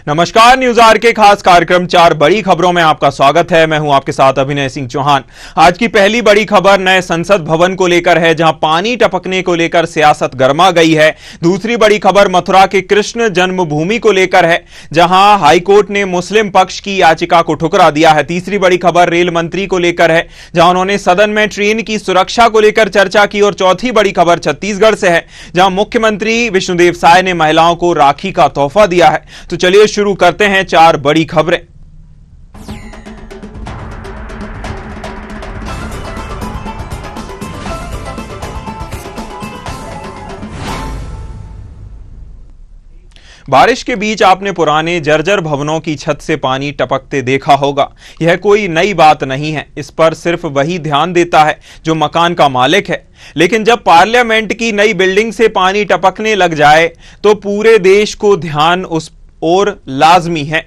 नमस्कार, news are के खास कार्यक्रम 4 बड़ी खबरों में आपका स्वागत है। मैं हूं आपके साथ अभिनय सिंह चौहान। आज की पहली बड़ी खबर नए संसद भवन को लेकर है, जहां पानी टपकने को लेकर सियासत गर्मा गई है। दूसरी बड़ी खबर मथुरा के कृष्ण जन्मभूमि को लेकर है, जहां हाईकोर्ट ने मुस्लिम पक्ष की याचिका को ठुकरा दिया है। तीसरी बड़ी खबर रेल मंत्री को लेकर है, जहां उन्होंने सदन में ट्रेन की सुरक्षा को लेकर चर्चा की। और चौथी बड़ी खबर छत्तीसगढ़ से है, जहां मुख्यमंत्री विष्णुदेव साय ने महिलाओं को राखी का तोहफा दिया है। तो चलिए शुरू करते हैं 4 बड़ी खबरें। बारिश के बीच आपने पुराने जर्जर भवनों की छत से पानी टपकते देखा होगा। यह कोई नई बात नहीं है, इस पर सिर्फ वही ध्यान देता है जो मकान का मालिक है। लेकिन जब पार्लियामेंट की नई बिल्डिंग से पानी टपकने लग जाए तो पूरे देश को ध्यान उस ओर लाजमी है।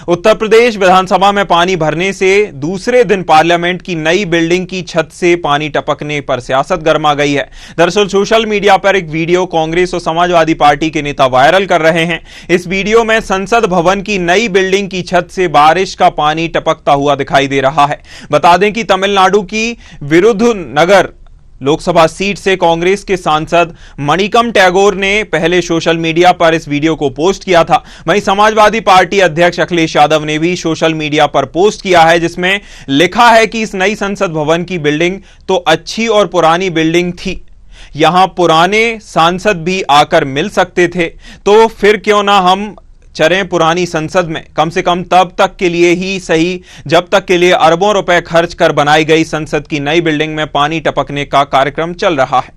उत्तर प्रदेश विधानसभा में पानी भरने से दूसरे दिन पार्लियामेंट की नई बिल्डिंग की छत से पानी टपकने पर सियासत गर्मा गई है। दरअसल सोशल मीडिया पर एक वीडियो कांग्रेस और समाजवादी पार्टी के नेता वायरल कर रहे हैं। इस वीडियो में संसद भवन की नई बिल्डिंग की छत से बारिश का पानी टपकता हुआ दिखाई दे रहा है। बता दें कि तमिलनाडु की विरुधुनगर लोकसभा सीट से कांग्रेस के सांसद मणिकम टैगोर ने पहले सोशल मीडिया पर इस वीडियो को पोस्ट किया था। वहीं समाजवादी पार्टी अध्यक्ष अखिलेश यादव ने भी सोशल मीडिया पर पोस्ट किया है, जिसमें लिखा है कि इस नई संसद भवन की बिल्डिंग तो अच्छी और पुरानी बिल्डिंग थी, यहां पुराने सांसद भी आकर मिल सकते थे, तो फिर क्यों ना हम चरें पुरानी संसद में, कम से कम तब तक के लिए ही सही जब तक के लिए अरबों रुपए खर्च कर बनाई गई संसद की नई बिल्डिंग में पानी टपकने का कार्यक्रम चल रहा है।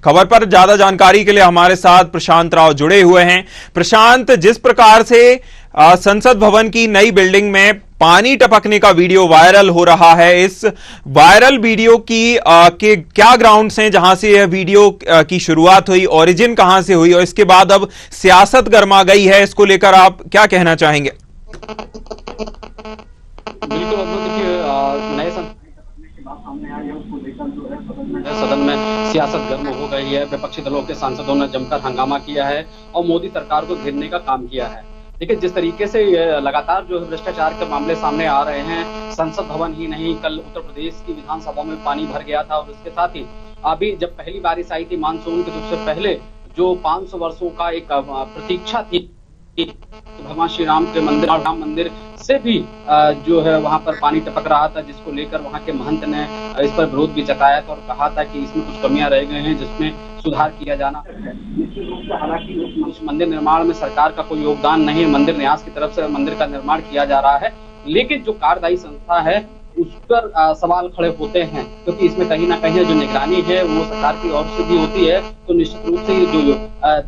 खबर पर ज्यादा जानकारी के लिए हमारे साथ प्रशांत राव जुड़े हुए हैं। प्रशांत, जिस प्रकार से संसद भवन की नई बिल्डिंग में पानी टपकने का वीडियो वायरल हो रहा है, इस वायरल वीडियो की के क्या ग्राउंड्स हैं जहां से यह वीडियो की शुरुआत हुई, ओरिजिन कहां से हुई और इसके बाद अब सियासत गर्मा गई है, इसको लेकर आप क्या कहना चाहेंगे? बिल्कुल, देखिए नए सदन में सियासत गर्म हो गई है। विपक्षी दलों के सांसदों ने जमकर हंगामा किया है और मोदी सरकार को घेरने का काम किया है। देखिए, जिस तरीके से लगातार जो है भ्रष्टाचार के मामले सामने आ रहे हैं, संसद भवन ही नहीं, कल उत्तर प्रदेश की विधानसभा में पानी भर गया था और इसके साथ ही अभी जब पहली बारिश आई थी मानसून के, उससे पहले जो 500 वर्षों का एक प्रतीक्षा थी भगवान श्री राम के मंदिर, राम मंदिर से भी जो है वहां पर पानी टपक रहा था, जिसको लेकर वहां के महंत ने इस पर विरोध भी जताया था और कहा था कि इसमें कुछ कमियां रह गई हैं जिसमें सुधार किया जाना। निश्चित रूप से हालांकि उस मंदिर निर्माण में सरकार का कोई योगदान नहीं है, मंदिर न्यास की तरफ से मंदिर का निर्माण किया जा रहा है, लेकिन जो कार्यदायी संस्था है उस पर सवाल खड़े होते हैं, क्योंकि इसमें कहीं ना कहीं जो निगरानी है वो सरकार की ओर से भी होती है। तो निश्चित रूप से जो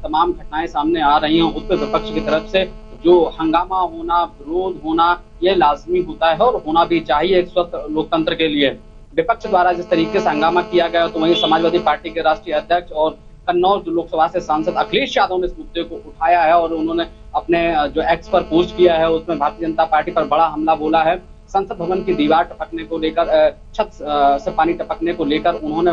तमाम घटनाएं सामने आ रही हैं उस पर विपक्ष की तरफ से जो हंगामा होना, विरोध होना, ये लाजमी होता है और होना भी चाहिए एक स्वस्थ लोकतंत्र के लिए। विपक्ष द्वारा जिस तरीके से हंगामा किया गया, तो वहीं समाजवादी पार्टी के राष्ट्रीय अध्यक्ष और कन्नौज लोकसभा से सांसद अखिलेश यादव ने इस मुद्दे को उठाया है और उन्होंने अपने जो एक्स पर पोस्ट किया है उसमें भारतीय जनता पार्टी पर बड़ा हमला बोला है। संसद भवन की दीवार टपकने को लेकर, छत से पानी टपकने को लेकर उन्होंने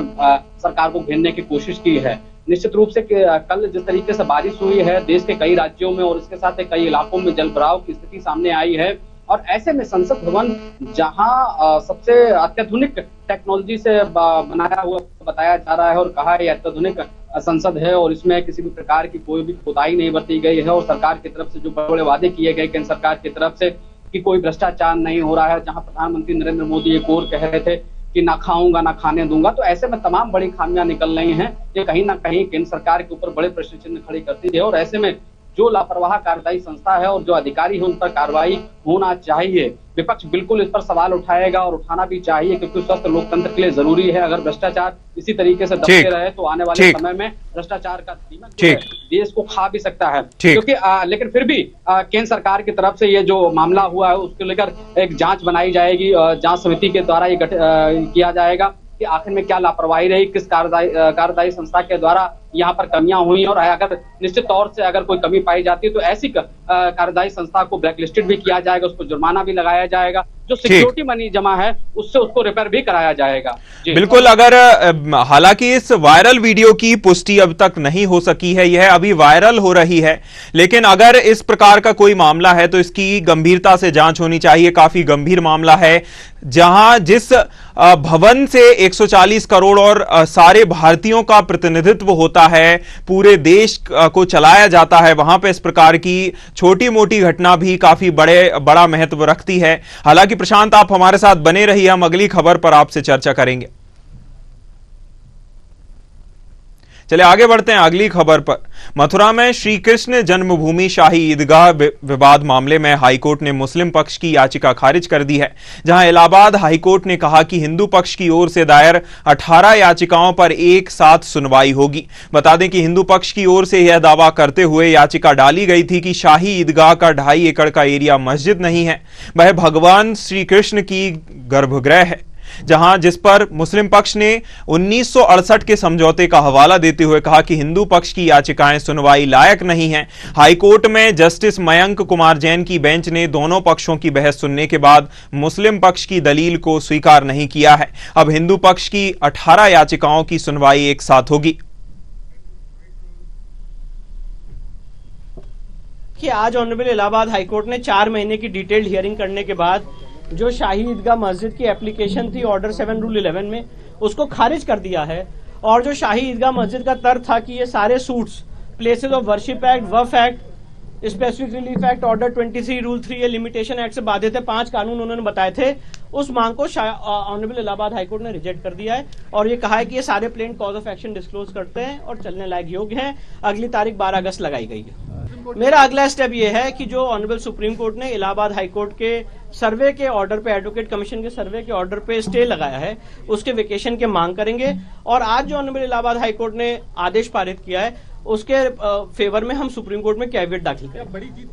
सरकार को घेरने की कोशिश की है। निश्चित रूप से कल जिस तरीके से बारिश हुई है देश के कई राज्यों में और इसके साथ कई इलाकों में जलभराव की स्थिति सामने आई है और ऐसे में संसद भवन जहां सबसे अत्याधुनिक टेक्नोलॉजी से बनाया हुआ बताया जा रहा है और कहा है अत्याधुनिक संसद है और इसमें किसी भी प्रकार की कोई भी कोताही नहीं बरती गई है और सरकार की तरफ से जो बड़े वादे किए गए केंद्र सरकार की तरफ से कि कोई भ्रष्टाचार नहीं हो रहा है, जहां प्रधानमंत्री नरेंद्र मोदी एक और कह रहे थे कि ना खाऊंगा ना खाने दूंगा, तो ऐसे में तमाम बड़ी खामियां निकल रही हैं। ये कहीं ना कहीं केंद्र सरकार के ऊपर बड़े प्रश्न चिन्ह खड़े करती है और ऐसे में जो लापरवाह कार्यदायी संस्था है और जो अधिकारी है उन पर कार्रवाई होना चाहिए। विपक्ष बिल्कुल इस पर सवाल उठाएगा और उठाना भी चाहिए, क्योंकि स्वस्थ लोकतंत्र के लिए जरूरी है। अगर भ्रष्टाचार इसी तरीके से दबते रहे तो आने वाले समय में भ्रष्टाचार का दीमक देश को खा भी सकता है। क्योंकि लेकिन फिर भी केंद्र सरकार की तरफ से ये जो मामला हुआ है उसको लेकर एक जांच बनाई जाएगी, जांच समिति के द्वारा ये किया जाएगा कि आखिर में क्या लापरवाही रही, किस कार्यदायी संस्था के द्वारा यहाँ पर कमियां हुई और अगर निश्चित तौर से अगर कोई कमी पाई जाती है तो ऐसी कार्यदायी संस्था को ब्लैकलिस्टेड भी किया जाएगा, उसको जुर्माना भी लगाया जाएगा जो सिक्योरिटी मनी जमा है उससे उसको रिपेयर भी कराया जाएगा। बिल्कुल। अगर हालांकि इस वायरल वीडियो की पुष्टि अब तक नहीं हो सकी है, यह अभी वायरल हो रही है, लेकिन अगर इस प्रकार का कोई मामला है तो इसकी गंभीरता से जांच होनी चाहिए। काफी गंभीर मामला है, जहां जिस भवन से 140 करोड़ और सारे भारतीयों का प्रतिनिधित्व होता है, पूरे देश को चलाया जाता है, वहां पे इस प्रकार की छोटी मोटी घटना भी काफी बड़ा महत्व रखती है। हालांकि प्रशांत, आप हमारे साथ बने रहिए, हम अगली खबर पर आपसे चर्चा करेंगे। चलिए आगे बढ़ते हैं अगली खबर पर। मथुरा में श्री कृष्ण जन्मभूमि शाही ईदगाह विवाद मामले में हाईकोर्ट ने मुस्लिम पक्ष की याचिका खारिज कर दी है, जहां इलाहाबाद हाईकोर्ट ने कहा कि हिंदू पक्ष की ओर से दायर 18 याचिकाओं पर एक साथ सुनवाई होगी। बता दें कि हिंदू पक्ष की ओर से यह दावा करते हुए याचिका डाली गई थी कि शाही ईदगाह का 2.5 एकड़ का एरिया मस्जिद नहीं है, वह भगवान श्री कृष्ण की गर्भगृह है, जिस पर मुस्लिम पक्ष ने 1968 के समझौते का हवाला देते हुए कहा कि हिंदू पक्ष की याचिकाएं सुनवाई लायक नहीं हैं। हाईकोर्ट में जस्टिस मयंक कुमार जैन की बेंच ने दोनों पक्षों की बहस सुनने के बाद मुस्लिम पक्ष की दलील को स्वीकार नहीं किया है। अब हिंदू पक्ष की 18 याचिकाओं की सुनवाई एक साथ होगी। कि आज ऑनरेबल इलाहाबाद हाईकोर्ट ने 4 महीने की डिटेल्ड हियरिंग करने के बाद जो शाही ईदगाह मस्जिद की एप्लीकेशन थी ऑर्डर 7 रूल 11 में, उसको खारिज कर दिया है। और जो शाही ईदगाह मस्जिद का तर्क था कि ये सारे suits places of worship act, Waqf act, specific relief act, order 23 rule 3 ये लिमिटेशन एक्ट से बाधित है, 5 कानून उन्होंने बताए थे, उस मांग को ऑनरेबल इलाहाबाद हाईकोर्ट ने रिजेक्ट कर दिया है और ये कहा है कि ये सारे plane cause of action disclose करते हैं और चलने लायक योग्य हैं। अगली तारीख 12 अगस्त लगाई गई है। मेरा अगला स्टेप ये है कि जो ऑनरेबल सुप्रीम कोर्ट ने इलाहाबाद हाईकोर्ट के सर्वे के ऑर्डर पे, एडवोकेट कमीशन के सर्वे के ऑर्डर पे स्टे लगाया है, उसके वेकेशन के मांग करेंगे। और आज जो ऑनरेबल इलाहाबाद हाईकोर्ट ने आदेश पारित किया है उसके फेवर में हम सुप्रीम कोर्ट में कैविएट दाखिल करेंगे।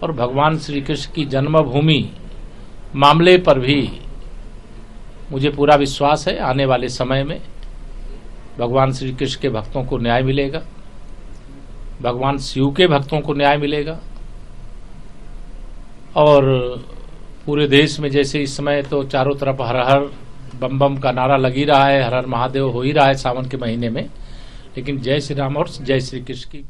और भगवान श्री कृष्ण की जन्मभूमि मामले पर भी मुझे पूरा विश्वास है आने वाले समय में भगवान श्री कृष्ण के भक्तों को न्याय मिलेगा, भगवान शिव के भक्तों को न्याय मिलेगा। और पूरे देश में जैसे इस समय तो चारों तरफ हर हर बम बम का नारा लगी रहा है, हर हर महादेव हो ही रहा है सावन के महीने में, लेकिन जय श्री राम और जय श्री कृष्ण की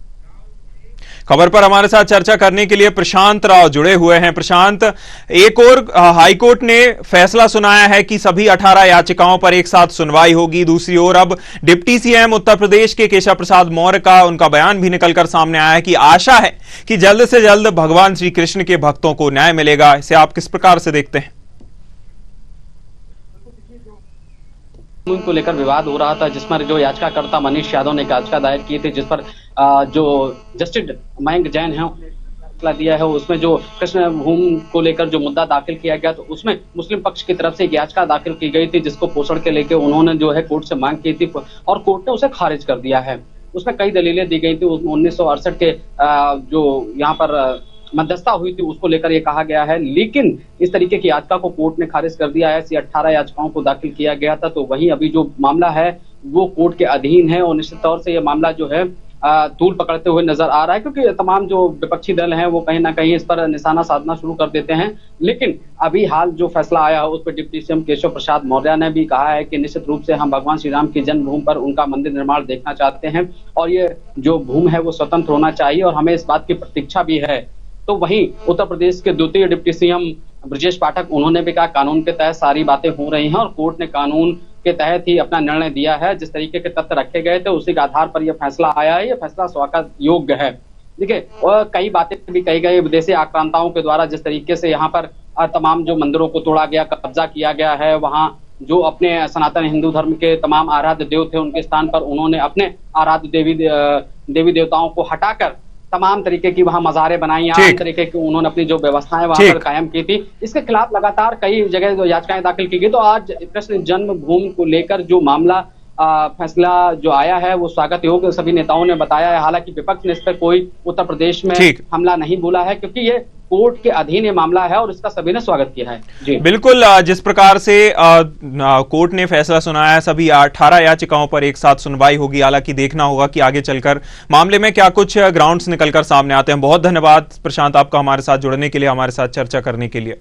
खबर पर हमारे साथ चर्चा करने के लिए प्रशांत राव जुड़े हुए हैं। प्रशांत, एक और हाईकोर्ट ने फैसला सुनाया है कि सभी 18 याचिकाओं पर एक साथ सुनवाई होगी, दूसरी ओर अब डिप्टी सीएम उत्तर प्रदेश के केशव प्रसाद मौर्य का उनका बयान भी निकलकर सामने आया है कि आशा है कि जल्द से जल्द भगवान श्री कृष्ण के भक्तों को न्याय मिलेगा। इसे आप किस प्रकार से देखते हैं? को लेकर विवाद हो रहा था, जिस पर जो याचिकाकर्ता मनीष यादव ने याचिका दायर की थी, जिस पर जो जस्टिस मयंक जैन है फैसला दिया है, उसमें जो कृष्ण भूमि को लेकर जो मुद्दा दाखिल किया गया तो उसमें मुस्लिम पक्ष की तरफ से एक याचिका दाखिल की गई थी, जिसको पोषण के लेकर उन्होंने जो है कोर्ट से मांग की थी और कोर्ट ने उसे खारिज कर दिया है। उसमें कई दलीलें दी गई थी। 1968 के जो यहाँ पर मध्यस्थता हुई थी उसको लेकर ये कहा गया है, लेकिन इस तरीके की याचिका को कोर्ट ने खारिज कर दिया है। ऐसी 18 याचिकाओं को दाखिल किया गया था, तो वहीं अभी जो मामला है वो कोर्ट के अधीन है और निश्चित तौर से ये मामला जो है तूल पकड़ते हुए नजर आ रहा है, क्योंकि तमाम जो विपक्षी दल हैं वो कहीं ना कहीं इस पर निशाना साधना शुरू कर देते हैं। लेकिन अभी हाल जो फैसला आया है उस पर डिप्टी सीएम केशव प्रसाद मौर्य ने भी कहा है कि निश्चित रूप से हम भगवान श्री राम की जन्मभूमि पर उनका मंदिर निर्माण देखना चाहते हैं और ये जो भूमि है वो स्वतंत्र होना चाहिए और हमें इस बात की प्रतीक्षा भी है। तो वहीं उत्तर प्रदेश के द्वितीय डिप्टी सीएम ब्रजेश पाठक, उन्होंने भी कहा कानून के तहत सारी बातें हो रही हैं और कोर्ट ने कानून के तहत ही अपना निर्णय दिया है। जिस तरीके के तथ्य रखे गए थे उसी के आधार पर यह फैसला आया है, यह फैसला स्वागत योग्य है। देखिए, और कई बातें भी कही गई विदेशी आक्रांताओं के द्वारा, जिस तरीके से यहाँ पर तमाम जो मंदिरों को तोड़ा गया, कब्जा किया गया है, वहाँ जो अपने सनातन हिंदू धर्म के तमाम आराध्य देव थे उनके स्थान पर उन्होंने अपने आराध्य देवी देवताओं को हटाकर तमाम तरीके की वहां मज़ारें बनाई, आम तरीके की उन्होंने अपनी जो व्यवस्थाएं वहां पर कायम की थी। इसके खिलाफ लगातार कई जगह जो याचिकाएं दाखिल की गई। तो आज कृष्ण जन्मभूमि को लेकर जो मामला फैसला जो आया है वो स्वागत योग्य सभी नेताओं ने बताया है। हालांकि विपक्ष ने इस पर कोई उत्तर प्रदेश में हमला नहीं बोला है, क्योंकि ये कोर्ट के अधीन ये मामला है और इसका सभी ने स्वागत किया है। जी बिल्कुल, जिस प्रकार से कोर्ट ने फैसला सुनाया है, सभी 18 याचिकाओं पर एक साथ सुनवाई होगी। हालांकि देखना होगा कि आगे चलकर मामले में क्या कुछ ग्राउंड्स निकलकर सामने आते हैं। बहुत धन्यवाद प्रशांत आपका हमारे साथ जुड़ने के लिए, हमारे साथ चर्चा करने के लिए।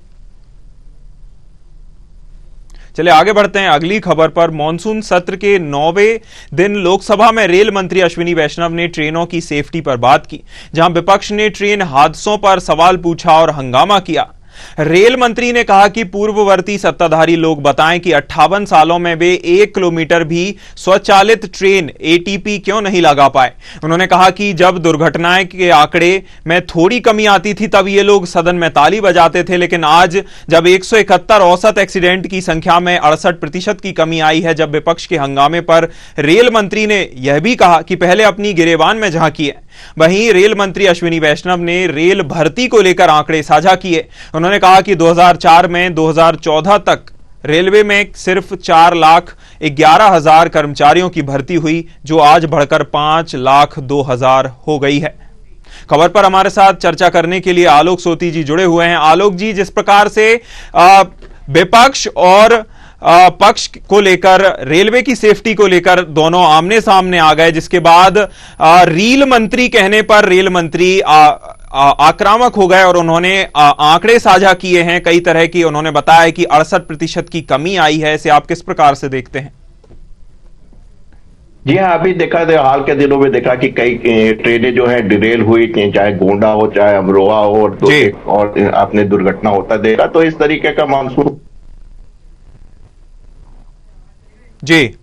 चलिए आगे बढ़ते हैं अगली खबर पर। मॉनसून सत्र के 9वें दिन लोकसभा में रेल मंत्री अश्विनी वैष्णव ने ट्रेनों की सेफ्टी पर बात की, जहां विपक्ष ने ट्रेन हादसों पर सवाल पूछा और हंगामा किया। रेल मंत्री ने कहा कि पूर्ववर्ती सत्ताधारी लोग बताएं कि 58 सालों में वे 1 किलोमीटर भी स्वचालित ट्रेन एटीपी क्यों नहीं लगा पाए। उन्होंने कहा कि जब दुर्घटनाएं के आंकड़े में थोड़ी कमी आती थी तब ये लोग सदन में ताली बजाते थे, लेकिन आज जब 171 औसत एक्सीडेंट की संख्या में 68% की कमी आई है, जब विपक्ष के हंगामे पर रेल मंत्री ने यह भी कहा कि पहले अपनी गिरेबान में झांकिए। वहीं रेल मंत्री अश्विनी वैष्णव ने रेल भर्ती को लेकर आंकड़े साझा किए। उन्होंने कहा कि 2004 में 2014 तक रेलवे में सिर्फ 4,11,000 कर्मचारियों की भर्ती हुई, जो आज बढ़कर 5,02,000 हो गई है। खबर पर हमारे साथ चर्चा करने के लिए आलोक सोती जी जुड़े हुए हैं। आलोक जी, जिस प्रकार से विपक्ष और पक्ष को लेकर, रेलवे की सेफ्टी को लेकर दोनों आमने सामने आ गए, जिसके बाद रेल मंत्री कहने पर रेल मंत्री आक्रामक हो गए और उन्होंने आंकड़े साझा किए हैं कई तरह की। उन्होंने बताया कि 68% की कमी आई है। इसे आप किस प्रकार से देखते हैं? जी हाँ, अभी देखा था, हाल के दिनों में देखा कि कई ट्रेनें जो है डिरेल हुई, चाहे गोंडा हो चाहे अमरोहा हो, और आपने दुर्घटना होता देखा। तो इस तरीके का मानसून जी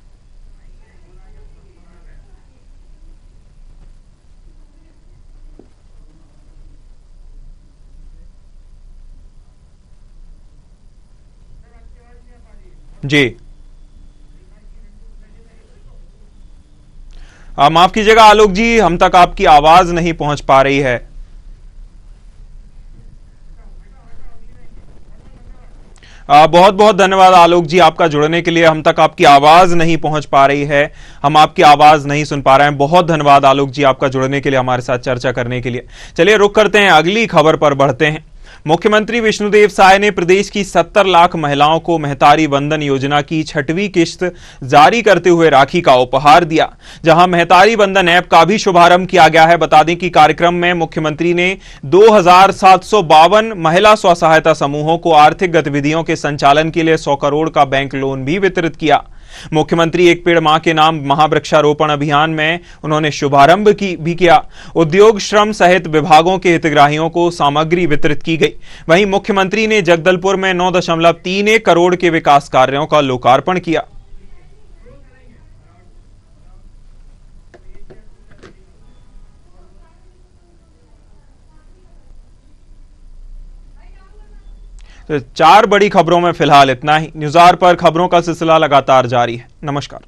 जी माफ कीजिएगा आलोक जी, हम तक आपकी आवाज नहीं पहुंच पा रही है। बहुत बहुत धन्यवाद आलोक जी आपका जुड़ने के लिए। हम तक आपकी आवाज नहीं पहुंच पा रही है, हम आपकी आवाज नहीं सुन पा रहे हैं। बहुत धन्यवाद आलोक जी आपका जुड़ने के लिए, हमारे साथ चर्चा करने के लिए। चलिए रुक करते हैं, अगली खबर पर बढ़ते हैं। मुख्यमंत्री विष्णुदेव साय ने प्रदेश की 70 लाख महिलाओं को महतारी वंदन योजना की 6वीं किश्त जारी करते हुए राखी का उपहार दिया, जहां महतारी वंदन ऐप का भी शुभारंभ किया गया है। बता दें कि कार्यक्रम में मुख्यमंत्री ने 2,752 महिला स्व सहायता समूहों को आर्थिक गतिविधियों के संचालन के लिए 100 करोड़ का बैंक लोन भी वितरित किया। मुख्यमंत्री एक पेड़ मां के नाम महावृक्षारोपण अभियान में उन्होंने शुभारंभ भी किया। उद्योग, श्रम सहित विभागों के हितग्राहियों को सामग्री वितरित की गई। वहीं मुख्यमंत्री ने जगदलपुर में 9.31 करोड़ के विकास कार्यों का लोकार्पण किया। तो 4 बड़ी खबरों में फिलहाल इतना ही। न्यूज़ आवर पर खबरों का सिलसिला लगातार जारी है। नमस्कार।